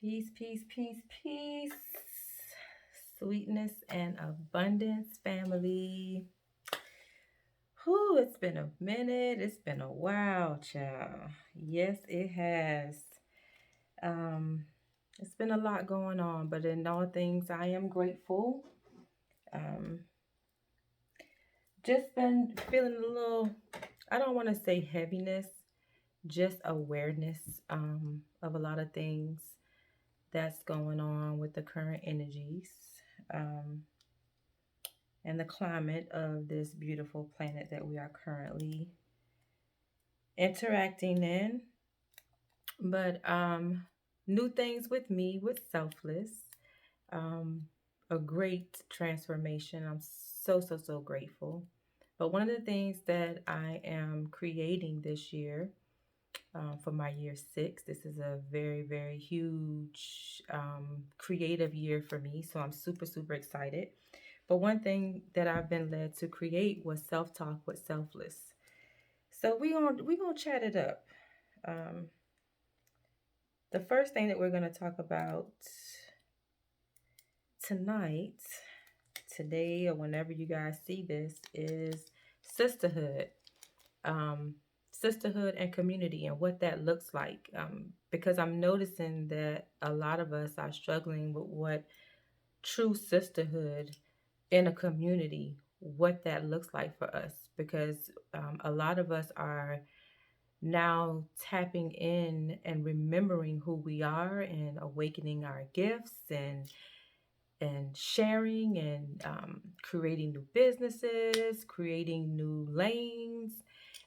Peace, peace, peace, peace. Sweetness and abundance, family. Whew, it's been a minute. It's been a while, child. Yes, it has. Um, it's been a lot going on, but in all things, I am grateful. Um, just been feeling a little, I don't want to say heaviness, just awareness of a lot of things that's going on with the current energies. Um, and the climate of this beautiful planet that we are currently interacting in. But new things with me with selfless. Um, a great transformation. I'm so grateful. But one of the things that I am creating this year for my year 6, this is a very huge creative year for me. So I'm super excited. But one thing that I've been led to create was self-talk with selfless. So we gonna chat it up. Um, the first thing that we're gonna talk about tonight, today, or whenever you guys see this, is sisterhood. Um, sisterhood and community and what that looks like. Because I'm noticing that a lot of us are struggling with what true sisterhood in a community, what that looks like for us, because a lot of us are now tapping in and remembering who we are and awakening our gifts and sharing and creating new businesses, creating new lanes.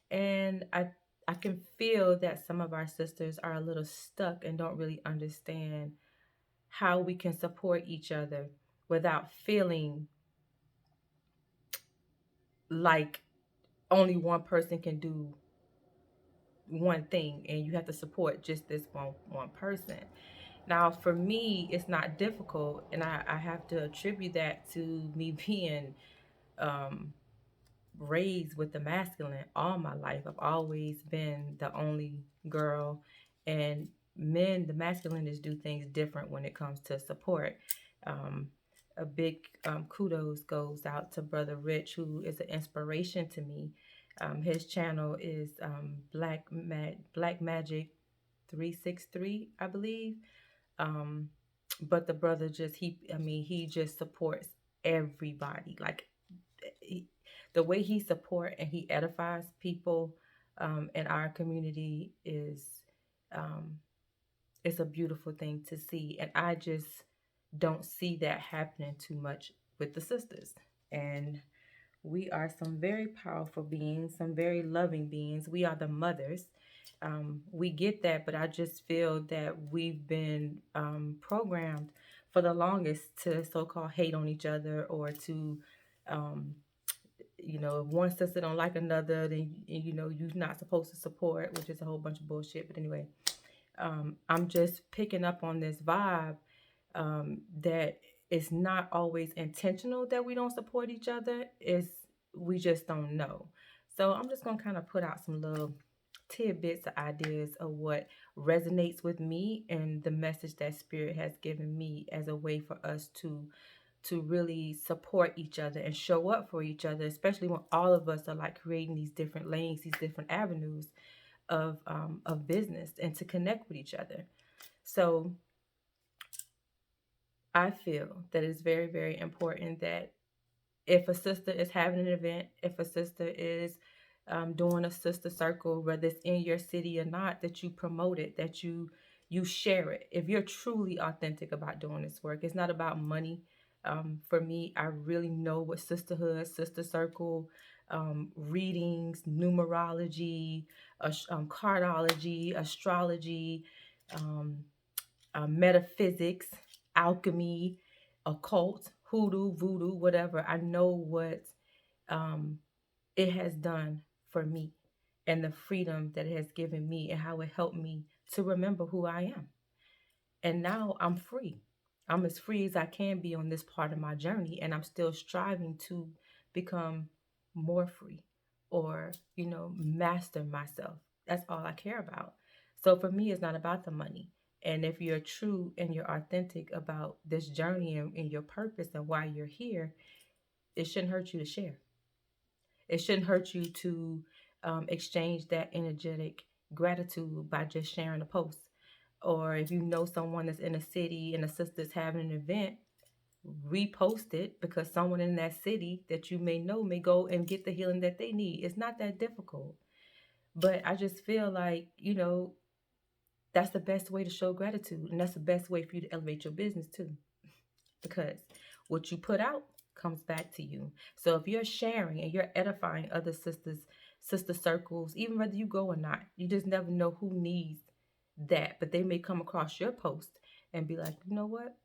And I can feel that some of our sisters are a little stuck and don't really understand how we can support each other without feeling like only one person can do one thing and you have to support just this one person. Now for me it's not difficult, and I have to attribute that to me being um raised with the masculine all my life. I've always been the only girl, and men, the masculinists, do things different when it comes to support. Um, a big kudos goes out to Brother Rich, who is an inspiration to me. His channel is Black Magic 363, I believe. Um, but the brother just he just supports everybody. Like he, the way he support and he edifies people in our community is um, it's a beautiful thing to see, and I just don't see that happening too much with the sisters. And we are some very powerful beings, some very loving beings. We are the mothers. We get that, but I just feel that we've been programmed for the longest to so-called hate on each other, or to um, if one sister don't like another, then you're not supposed to support, which is a whole bunch of bullshit. But anyway, I'm just picking up on this vibe that it's not always intentional that we don't support each other. Is we just don't know. So I'm just gonna kind of put out some little tidbits of ideas of what resonates with me and the message that Spirit has given me as a way for us to really support each other and show up for each other, especially when all of us are like creating these different lanes, these different avenues of business, and to connect with each other. So I feel that it's very important that if a sister is having an event, if a sister is doing a sister circle, whether it's in your city or not, that you promote it, that you share it. If you're truly authentic about doing this work, it's not about money. For me, I really know what sisterhood, sister circle, readings, numerology, cardology, astrology, um, metaphysics, alchemy, occult, hoodoo, voodoo, whatever. I know what um, it has done for me and the freedom that it has given me and how it helped me to remember who I am. And now I'm free. I'm as free as I can be on this part of my journey, and I'm still striving to become more free, or, master myself. That's all I care about. So for me, it's not about the money. And if you're true and you're authentic about this journey and your purpose and why you're here, it shouldn't hurt you to share. It shouldn't hurt you to exchange that energetic gratitude by just sharing a post. Or if you know someone that's in a city and a sister's having an event, repost it, because someone in that city that you may know may go and get the healing that they need. It's not that difficult. But I just feel like, that's the best way to show gratitude. And that's the best way for you to elevate your business too. Because what you put out comes back to you. So if you're sharing and you're edifying other sisters, sister circles, even whether you go or not, you just never know who needs that. But they may come across your post and be like, you know what?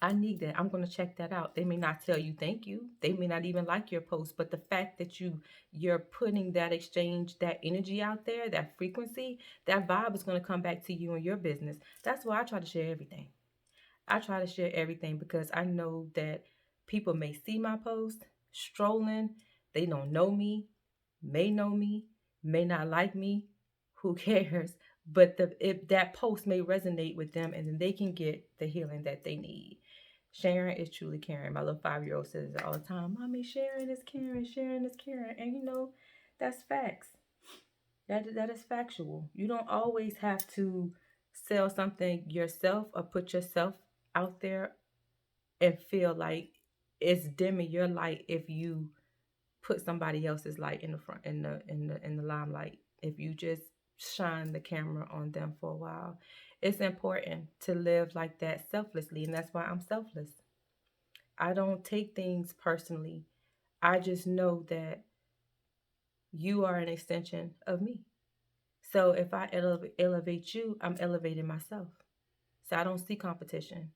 I need that. I'm going to check that out. They may not tell you thank you. They may not even like your post, but the fact that you're putting that exchange, that energy out there, that frequency, that vibe is going to come back to you and your business. That's why I try to share everything. I try to share everything because I know that people may see my post strolling, they don't know me, may not like me, who cares? But if that post may resonate with them, and then they can get the healing that they need. Sharing is truly caring. My little 5-year-old says it all the time. Mommy, sharing is caring, sharing is caring. And that's facts. That is factual. You don't always have to sell something yourself or put yourself out there and feel like it's dimming your light if you put somebody else's light in the front, in the limelight. If you just shine the camera on them for a while. It's important to live like that selflessly, and that's why I'm selfless. I don't take things personally. I just know that you are an extension of me. So if I elevate you, I'm elevating myself. So I don't see competition.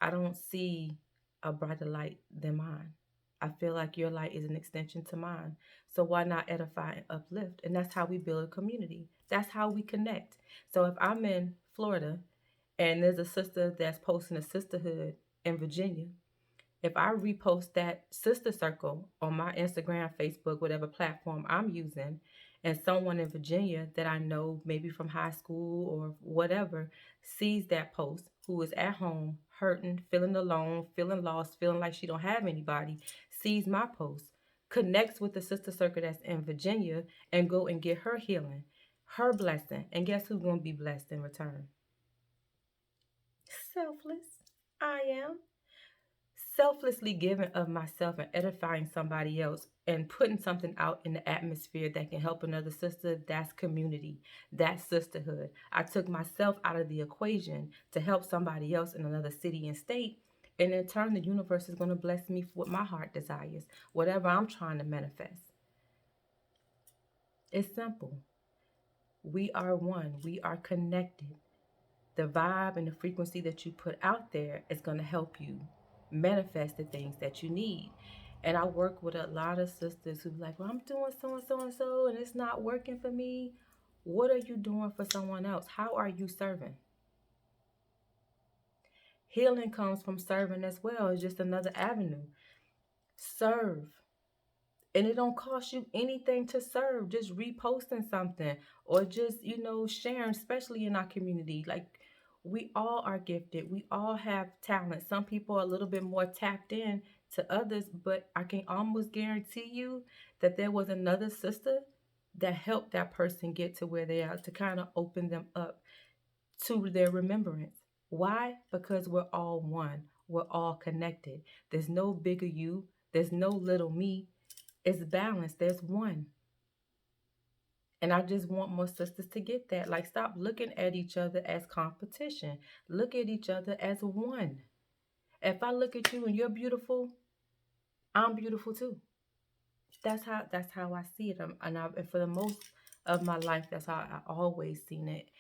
I don't see a brighter light than mine. I feel like your light is an extension to mine. So why not edify and uplift? And that's how we build a community. That's how we connect. So if I'm in Florida and there's a sister that's posting a sisterhood in Virginia, if I repost that sister circle on my Instagram, Facebook, whatever platform I'm using, and someone in Virginia that I know, maybe from high school or whatever, sees that post, who is at home, hurting, feeling alone, feeling lost, feeling like she don't have anybody, sees my post, connects with the sister circle that's in Virginia, and go and get her healing, her blessing. And guess who's going to be blessed in return? Selfless. I am. Selflessly giving of myself and edifying somebody else and putting something out in the atmosphere that can help another sister, that's community, that's sisterhood. I took myself out of the equation to help somebody else in another city and state, and in turn the universe is going to bless me for what my heart desires, whatever I'm trying to manifest. It's simple. We are one. We are connected. The vibe and the frequency that you put out there is going to help you manifest the things that you need. And I work with a lot of sisters who be like, well, I'm doing so and so and so, and it's not working for me. What are you doing for someone else? How are you serving? Healing comes from serving as well. It's just another avenue. Serve. And it don't cost you anything to serve, just reposting something or just sharing, especially in our community. Like, we all are gifted, we all have talent. Some people are a little bit more tapped in to others, but I can almost guarantee you that there was another sister that helped that person get to where they are, to kind of open them up to their remembrance. Why? Because we're all one, we're all connected. There's no bigger you, there's no little me. It's balanced. There's one. And I just want more sisters to get that. Like, stop looking at each other as competition. Look at each other as one. If I look at you and you're beautiful, I'm beautiful too. That's how I see it. And for the most of my life, that's how I always seen it.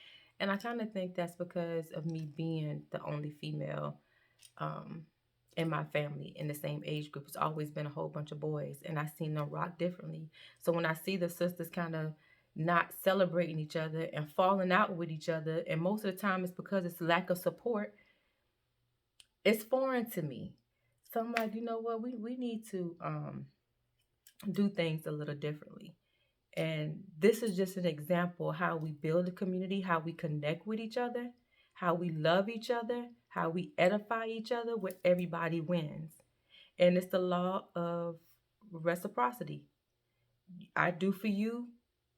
And I kind of think that's because of me being the only female um, in my family in the same age group. It's always been a whole bunch of boys, and I seen them rock differently. So when I see the sisters kind of not celebrating each other and falling out with each other, and most of the time it's because it's lack of support, it's foreign to me. So I'm like, you know what, we need to do things a little differently. And this is just an example of how we build a community, how we connect with each other, how we love each other, how we edify each other, where everybody wins. And it's the law of reciprocity. I do for you,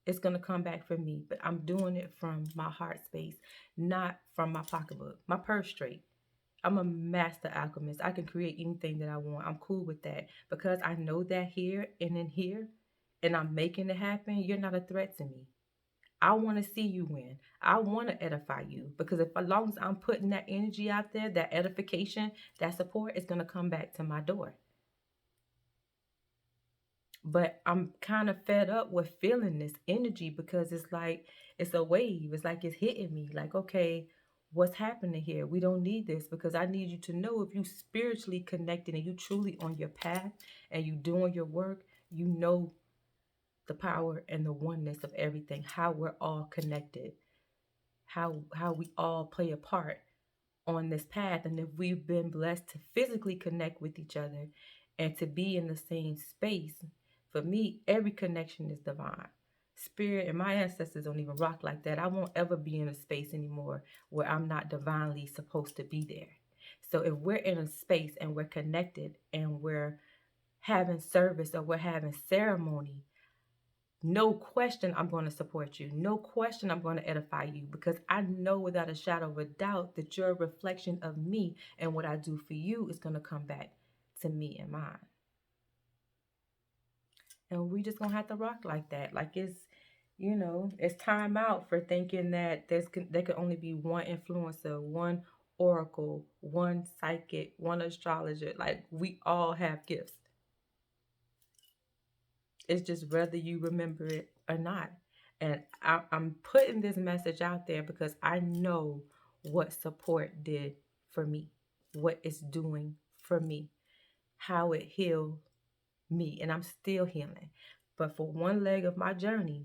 it's going to come back for me, but I'm doing it from my heart space, not from my pocketbook, my purse straight. I'm a master alchemist. I can create anything that I want. I'm cool with that because I know that here and in here, and I'm making it happen. You're not a threat to me. I want to see you win. I want to edify you because if as long as I'm putting that energy out there, that edification, that support is going to come back to my door. But I'm kind of fed up with feeling this energy because it's like it's a wave. It's like it's hitting me. Like, okay, what's happening here? We don't need this because I need you to know if you spiritually connected and you truly on your path and you doing your work, you know the power and the oneness of everything, how we're all connected, how we all play a part on this path. And if we've been blessed to physically connect with each other and to be in the same space, for me, every connection is divine. Spirit and my ancestors don't even rock like that. I won't ever be in a space anymore where I'm not divinely supposed to be there. So if we're in a space and we're connected and we're having service or we're having ceremony, no question I'm going to support you. No question I'm going to edify you because I know without a shadow of a doubt that you're a reflection of me, and what I do for you is going to come back to me and mine. And we just going to have to rock like that. Like it's time out for thinking that there could only be one influencer, one oracle, one psychic, one astrologer. Like we all have gifts. It's just whether you remember it or not. And I'm putting this message out there because I know what support did for me, what it's doing for me, how it healed me. And I'm still healing. But for one leg of my journey,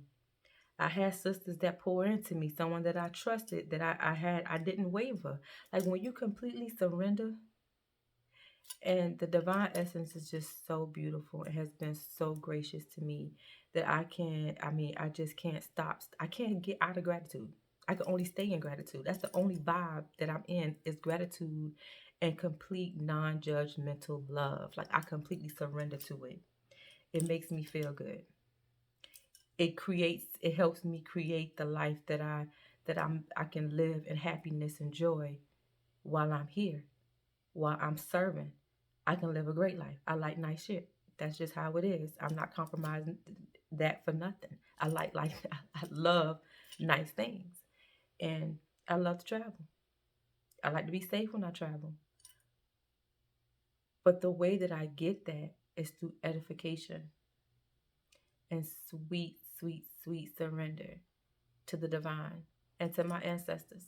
I had sisters that pour into me, someone that I trusted, that I didn't waver. Like when you completely surrender, and the divine essence is just so beautiful. It has been so gracious to me that I just can't stop. I can't get out of gratitude. I can only stay in gratitude. That's the only vibe that I'm in is gratitude and complete non-judgmental love. Like I completely surrender to it. It makes me feel good. It helps me create the life I can live in happiness and joy while I'm here, while I'm serving. I can live a great life. I like nice shit. That's just how it is. I'm not compromising that for nothing. I love nice things. And I love to travel. I like to be safe when I travel. But the way that I get that is through edification and sweet, sweet, sweet surrender to the divine and to my ancestors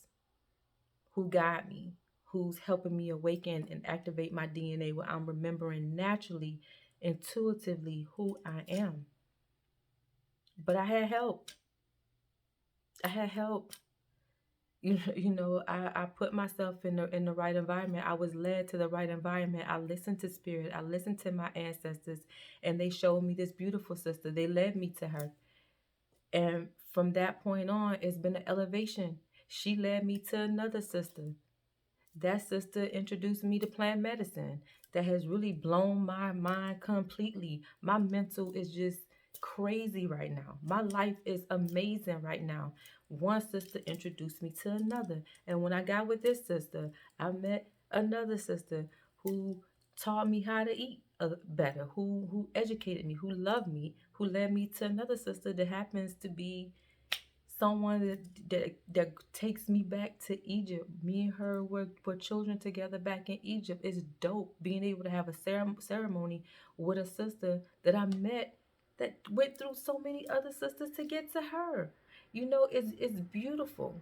who guide me, who's helping me awaken and activate my DNA where I'm remembering naturally, intuitively who I am. But I had help. I had help. I put myself in the right environment. I was led to the right environment. I listened to spirit. I listened to my ancestors, and they showed me this beautiful sister. They led me to her. And from that point on, it's been an elevation. She led me to another sister. That sister introduced me to plant medicine that has really blown my mind completely. My mental is just crazy right now. My life is amazing right now. One sister introduced me to another. And when I got with this sister, I met another sister who taught me how to eat better, who educated me, who loved me, who led me to another sister that happens to be someone that takes me back to Egypt. Me and her were children together back in Egypt. It's dope being able to have a ceremony with a sister that I met that went through so many other sisters to get to her. It's beautiful.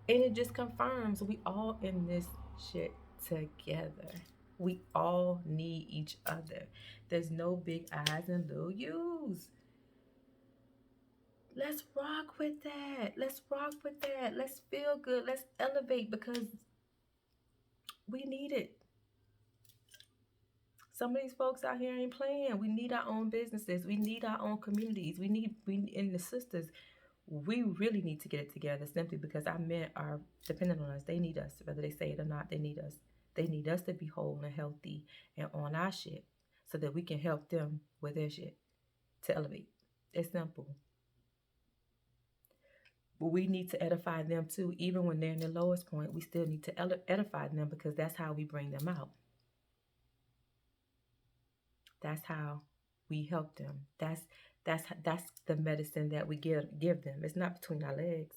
And it just confirms we all in this shit together. We all need each other. There's no big eyes and little U's. Let's rock with that. Let's rock with that. Let's feel good. Let's elevate because we need it. Some of these folks out here ain't playing. We need our own businesses. We need our own communities. We and the sisters. we really need to get it together simply because our men are dependent on us. They need us, whether they say it or not. They need us. They need us to be whole and healthy and on our shit so that we can help them with their shit to elevate. It's simple. But we need to edify them too. Even when they're in the lowest point, we still need to edify them because that's how we bring them out. That's how we help them. That's the medicine that we give them. It's not between our legs.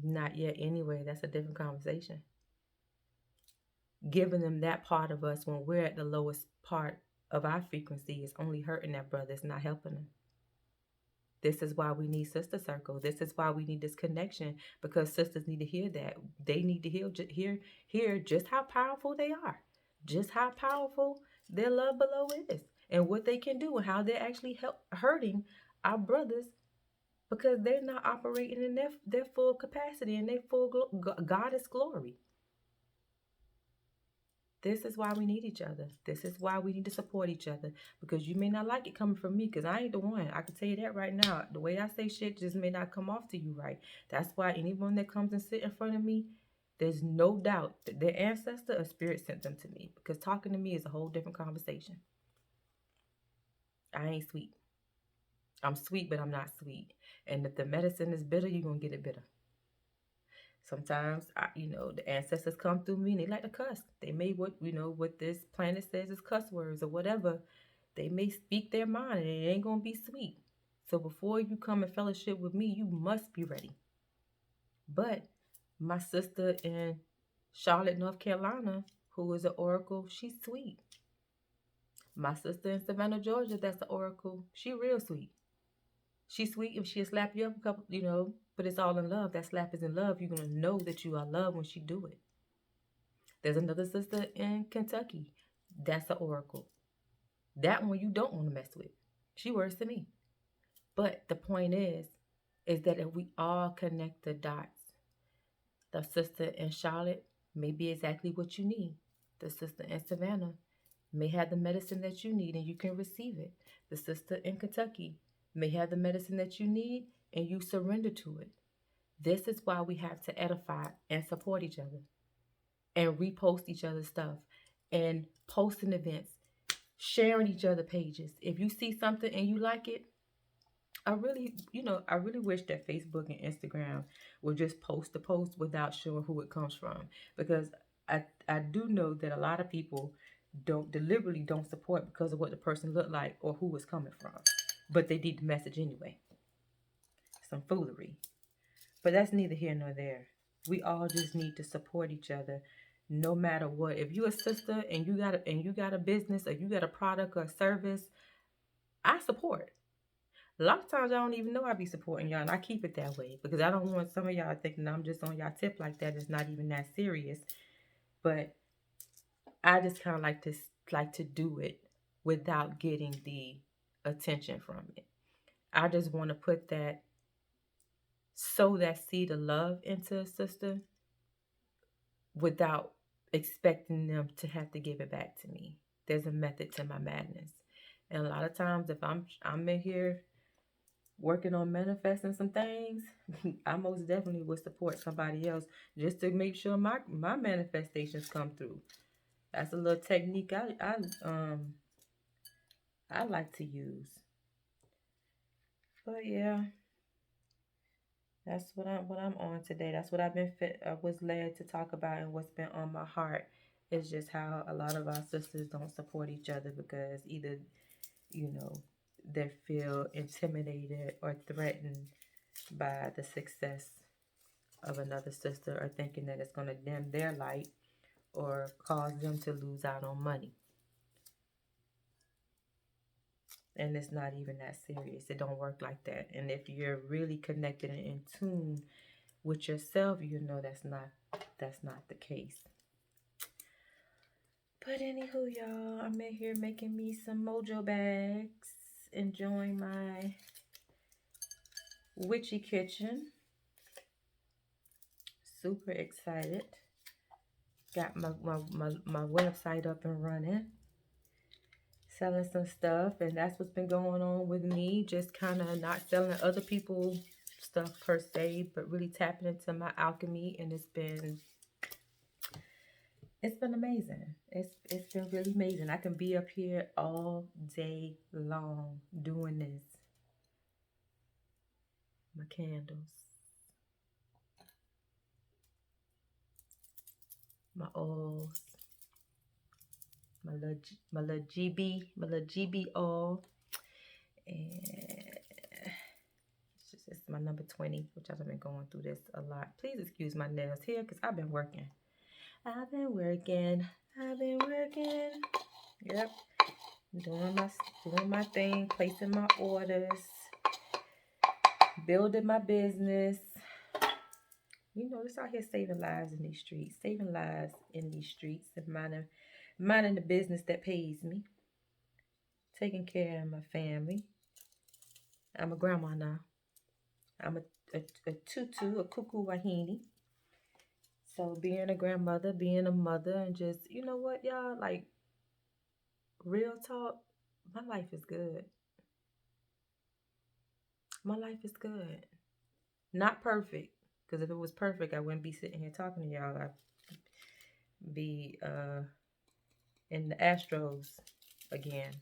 Not yet anyway. That's a different conversation. Giving them that part of us when we're at the lowest part of our frequency is only hurting that brother. It's not helping them. This is why we need Sister Circle. This is why we need this connection, because sisters need to hear that. They need to hear just how powerful they are, just how powerful their love below is, and what they can do, and how they're actually hurting our brothers because they're not operating in their full capacity and their full goddess glory. This is why we need each other. This is why we need to support each other. Because you may not like it coming from me, because I ain't the one. I can tell you that right now. The way I say shit just may not come off to you right. That's why anyone that comes and sit in front of me, there's no doubt that their ancestor or spirit sent them to me. Because talking to me is a whole different conversation. I ain't sweet. I'm sweet, but I'm not sweet. And if the medicine is bitter, you're going to get it bitter. Sometimes, the ancestors come through me and they like to cuss. They may, what this planet says is cuss words or whatever. They may speak their mind and it ain't going to be sweet. So before you come and fellowship with me, you must be ready. But my sister in Charlotte, North Carolina, who is an oracle, she's sweet. My sister in Savannah, Georgia, that's an oracle. She real sweet. She's sweet if she'll slap you up a couple, but it's all in love. That slap is in love. You're going to know that you are loved when she do it. There's another sister in Kentucky. That's an oracle. That one you don't want to mess with. She worse than me. But the point is that if we all connect the dots, the sister in Charlotte may be exactly what you need. The sister in Savannah may have the medicine that you need and you can receive it. The sister in Kentucky may have the medicine that you need and you surrender to it. This is why we have to edify and support each other and repost each other's stuff and posting events, sharing each other pages. If you see something and you like it, I really wish that Facebook and Instagram would just post the post without showing who it comes from, because I do know that a lot of people deliberately don't support because of what the person looked like or who it's coming from, but they need the message anyway. Some foolery. But that's neither here nor there. We all just need to support each other no matter what. If you're a sister and you got a business or you got a product or a service, I support. A lot of times I don't even know I be supporting y'all, and I keep it that way because I don't want some of y'all thinking I'm just on y'all tip like that. It's not even that serious. But I just kind of like to do it without getting the attention from it. I just want to sow that seed of love into a sister without expecting them to have to give it back to me. There's a method to my madness. And a lot of times if I'm in here working on manifesting some things, I most definitely would support somebody else just to make sure my manifestations come through. That's a little technique I like to use. But yeah, that's what I'm on today. That's what I was led to talk about, and what's been on my heart is just how a lot of our sisters don't support each other because either, they feel intimidated or threatened by the success of another sister, or thinking that it's going to dim their light or cause them to lose out on money. And it's not even that serious. It don't work like that. And if you're really connected and in tune with yourself, that's not the case. But anywho, y'all, I'm in here making me some mojo bags, enjoying my witchy kitchen. Super excited. Got my website up and running. selling some stuff, and that's what's been going on with me. Just kind of not selling other people stuff per se, but really tapping into my alchemy, and it's been amazing. It's been really amazing. I can be up here all day long doing this. My candles, my oils, my little GB oil, and it's my number 20, which I've been going through this a lot. Please excuse my nails here because I've been working. I've been working. I've been working. Yep. Doing my thing, placing my orders, building my business. Just out here saving lives in these streets, and minding the business that pays me, taking care of my family. I'm a grandma now. I'm a tutu, a cuckoo wahini. So being a grandmother, being a mother, and just, you know what, y'all, like, real talk, my life is good. My life is good. Not perfect, because if it was perfect, I wouldn't be sitting here talking to y'all. I'd be in the Astros again.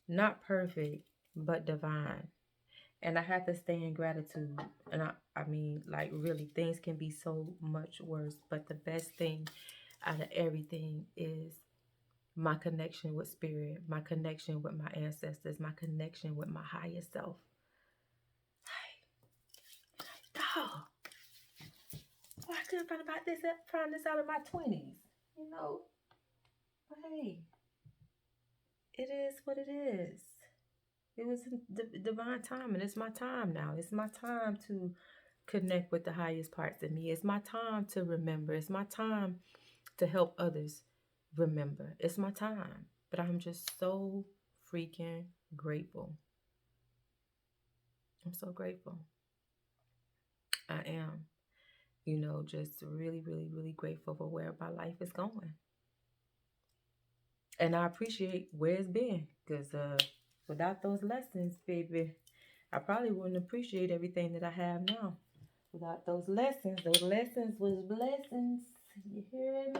Not perfect, but divine. And I have to stay in gratitude. And I mean, like, really, things can be so much worse. But the best thing out of everything is my connection with spirit, my connection with my ancestors, my connection with my higher self. Oh, I could have found this out in my 20s, you know. But hey, it is what it is. It was divine time, and it's my time now. It's my time to connect with the highest parts of me. It's my time to remember. It's my time to help others remember. It's my time. But I'm just so freaking grateful. I'm so grateful. I am. Just really, really, really grateful for where my life is going. And I appreciate where it's been, because without those lessons, baby, I probably wouldn't appreciate everything that I have now. Without those lessons was blessings. You hear me?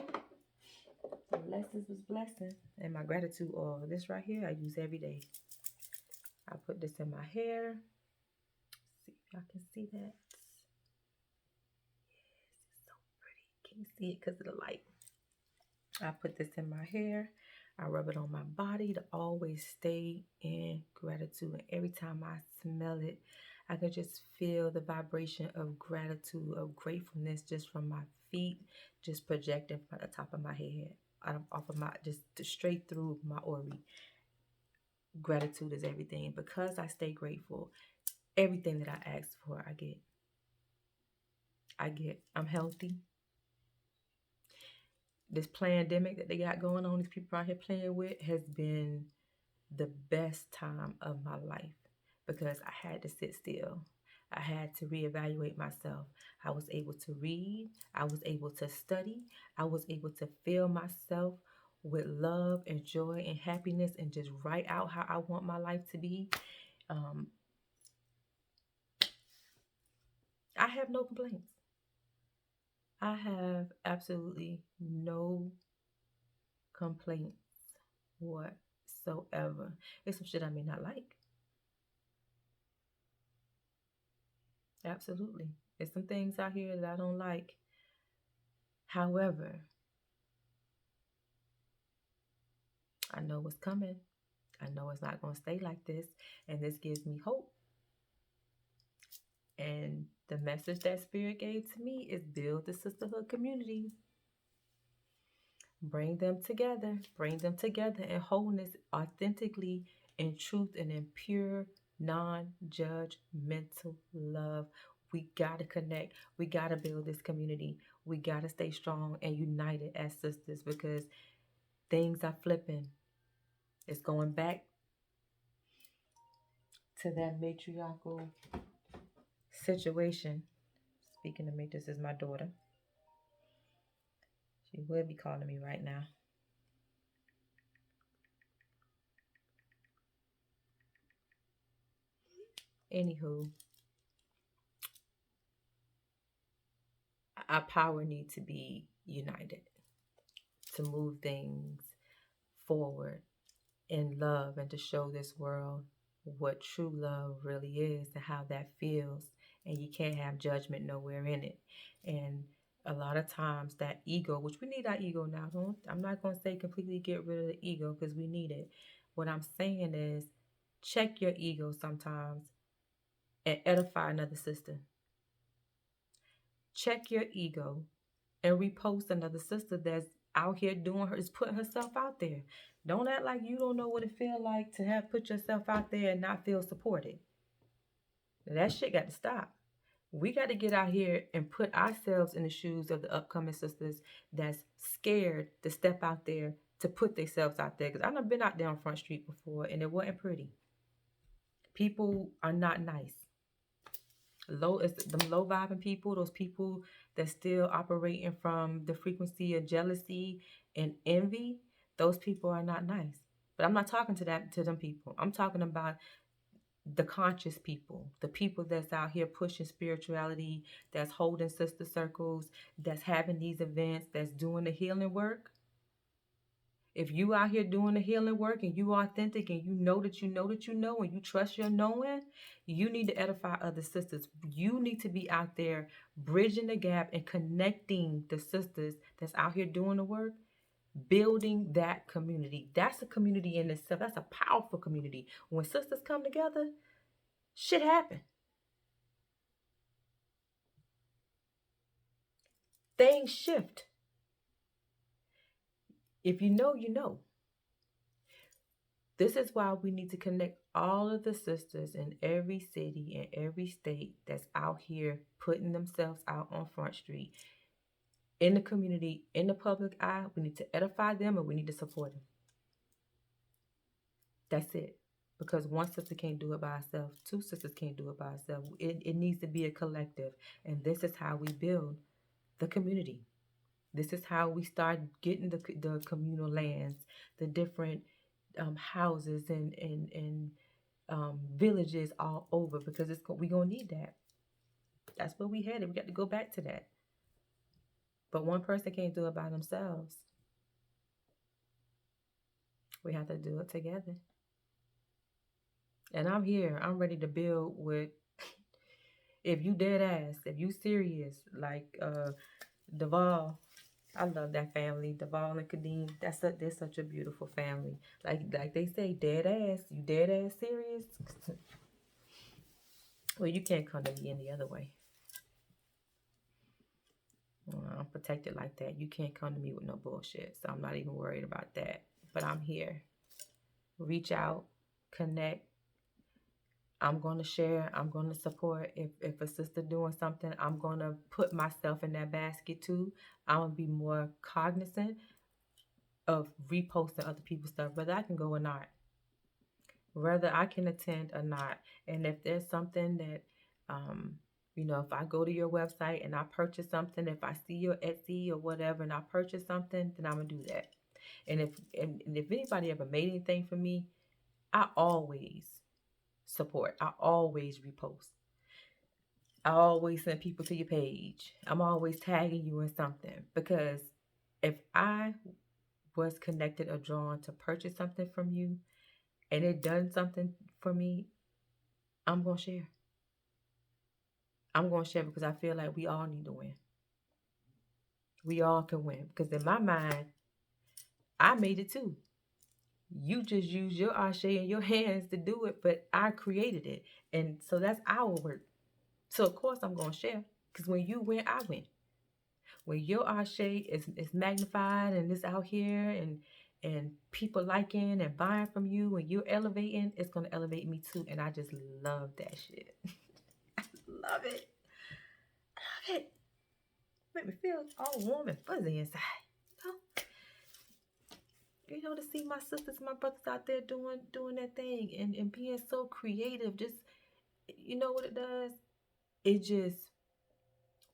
The lessons was blessings. And my gratitude oil, this right here, I use every day. I put this in my hair. See if y'all can see that. Yes, it's so pretty. Can you see it because of the light? I put this in my hair. I rub it on my body to always stay in gratitude. And every time I smell it, I can just feel the vibration of gratitude, of gratefulness, just from my feet, just projecting from the top of my head, off of just straight through my aura. Gratitude is everything. Because I stay grateful, everything that I ask for, I get. I'm healthy. This pandemic that they got going on, these people out here playing with, has been the best time of my life, because I had to sit still. I had to reevaluate myself. I was able to read. I was able to study. I was able to fill myself with love and joy and happiness, and just write out how I want my life to be. I have no complaints. I have absolutely no complaints whatsoever. It's some shit I may not like. Absolutely. There's some things out here that I don't like. However, I know what's coming. I know it's not going to stay like this. And this gives me hope. And the message that Spirit gave to me is build the Sisterhood community. Bring them together. Bring them together in wholeness, authentically, in truth, and in pure, non-judgmental love. We got to connect. We got to build this community. We got to stay strong and united as sisters, because things are flipping. It's going back to that matriarchal situation. Speaking of me, this is my daughter. She would be calling me right now. Anywho, our power needs to be united to move things forward in love and to show this world what true love really is and how that feels. And you can't have judgment nowhere in it. And a lot of times that ego, which we need our ego now. I'm not going to say completely get rid of the ego because we need it. What I'm saying is check your ego sometimes and edify another sister. Check your ego and repost another sister that's out here doing her, is putting herself out there. Don't act like you don't know what it feel like to have put yourself out there and not feel supported. That shit got to stop. We got to get out here and put ourselves in the shoes of the upcoming sisters that's scared to step out there to put themselves out there. Because I've been out there on Front Street before and it wasn't pretty. People are not nice. Them low vibing people, those people that still operating from the frequency of jealousy and envy, those people are not nice. But I'm not talking to them people. I'm talking about the conscious people, the people that's out here pushing spirituality, that's holding sister circles, that's having these events, that's doing the healing work. If you out here doing the healing work and you authentic and you know that you know that you know and you trust your knowing, you need to edify other sisters. You need to be out there bridging the gap and connecting the sisters that's out here doing the work, building that community. That's a community in itself. That's a powerful community. When sisters come together, shit happen. Things shift. If you know, you know. This is why we need to connect all of the sisters in every city and every state that's out here putting themselves out on Front Street, in the community, in the public eye. We need to edify them and we need to support them. That's it. Because one sister can't do it by herself. Two sisters can't do it by herself. It needs to be a collective. And this is how we build the community. This is how we start getting the communal lands, the different houses and villages all over, because we're going to need that. That's where we headed. We got to go back to that. But one person can't do it by themselves. We have to do it together. And I'm here. I'm ready to build with, if you dead ass, if you serious, like Duval. I love that family, Duval and Kadeem. They're such a beautiful family. Like they say, dead ass. You dead ass serious? Well, you can't come to me any other way. I'm protected like that. You can't come to me with no bullshit. So I'm not even worried about that. But I'm here. Reach out, connect. I'm going to share. I'm going to support. If a sister doing something, I'm going to put myself in that basket too. I'm going to be more cognizant of reposting other people's stuff, whether I can go or not, whether I can attend or not. And if there's something that, if I go to your website and I purchase something, if I see your Etsy or whatever and I purchase something, then I'm going to do that. And if anybody ever made anything for me, I always support. I always repost. I always send people to your page. I'm always tagging you in something, because if I was connected or drawn to purchase something from you and it done something for me, I'm going to share. I'm going to share because I feel like we all need to win. We all can win, because in my mind, I made it too. You just use your ashe in your hands to do it, but I created it. And so that's our work. So of course I'm going to share, because when you win, I win. When your ashe is magnified and it's out here and people liking and buying from you, when you're elevating, it's going to elevate me too. And I just love that shit. I love it. I love it. Make me feel all warm and fuzzy inside. To see my sisters, my brothers out there doing that thing and being so creative. Just, you know what it does? It just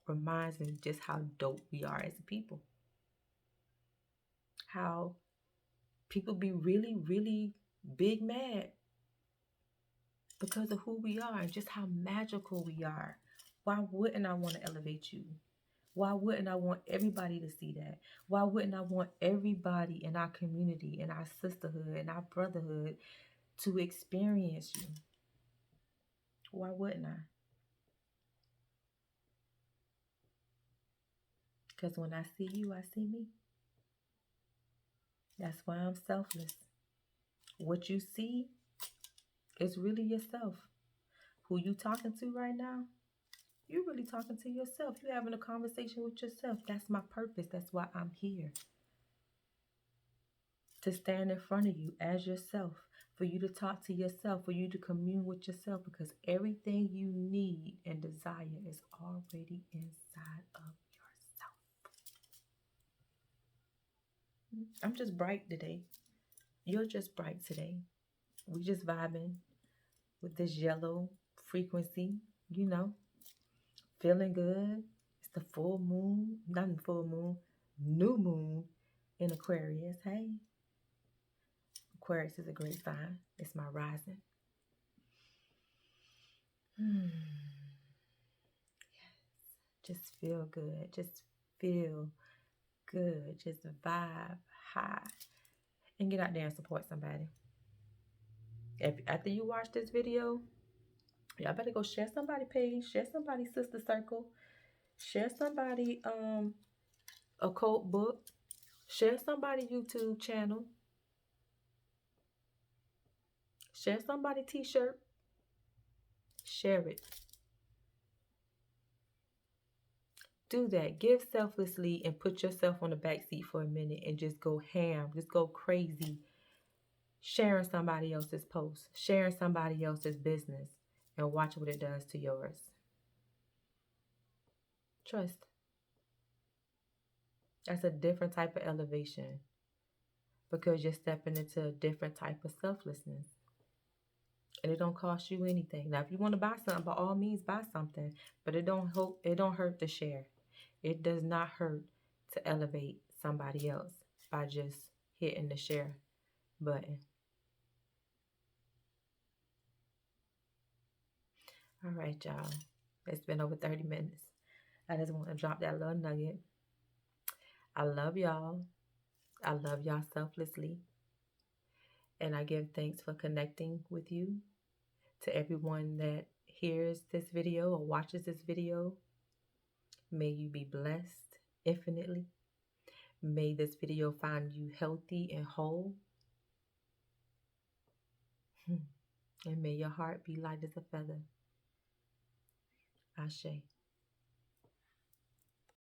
reminds me just how dope we are as a people. How people be really, really big mad because of who we are and just how magical we are. Why wouldn't I want to elevate you? Why wouldn't I want everybody to see that? Why wouldn't I want everybody in our community, in our sisterhood, in our brotherhood to experience you? Why wouldn't I? Because when I see you, I see me. That's why I'm selfless. What you see is really yourself. Who you talking to right now, you're really talking to yourself. You're having a conversation with yourself. That's my purpose. That's why I'm here. To stand in front of you as yourself, for you to talk to yourself, for you to commune with yourself, because everything you need and desire is already inside of yourself. I'm just bright today. You're just bright today. We just vibing with this yellow frequency, you know, feeling good. It's the full moon, not the full moon, new moon in Aquarius. Hey, Aquarius is a great sign. It's my rising. Just feel good. Just feel good. Just vibe high. And get out there and support somebody. After you watch this video, y'all better go share somebody's page, share somebody's sister circle, share somebody occult book, share somebody YouTube channel, share somebody t-shirt, share it. Do that. Give selflessly and put yourself on the back seat for a minute and just go ham, just go crazy, sharing somebody else's post, sharing somebody else's business, and watch what it does to yours. Trust. That's a different type of elevation because you're stepping into a different type of selflessness. And it don't cost you anything. Now, if you want to buy something, by all means buy something, but it don't hurt to share. It does not hurt to elevate somebody else by just hitting the share button. All right, y'all. It's been over 30 minutes. I just want to drop that little nugget. I love y'all. I love y'all selflessly. And I give thanks for connecting with you. To everyone that hears this video or watches this video, may you be blessed infinitely. May this video find you healthy and whole. And may your heart be light as a feather. Ashe.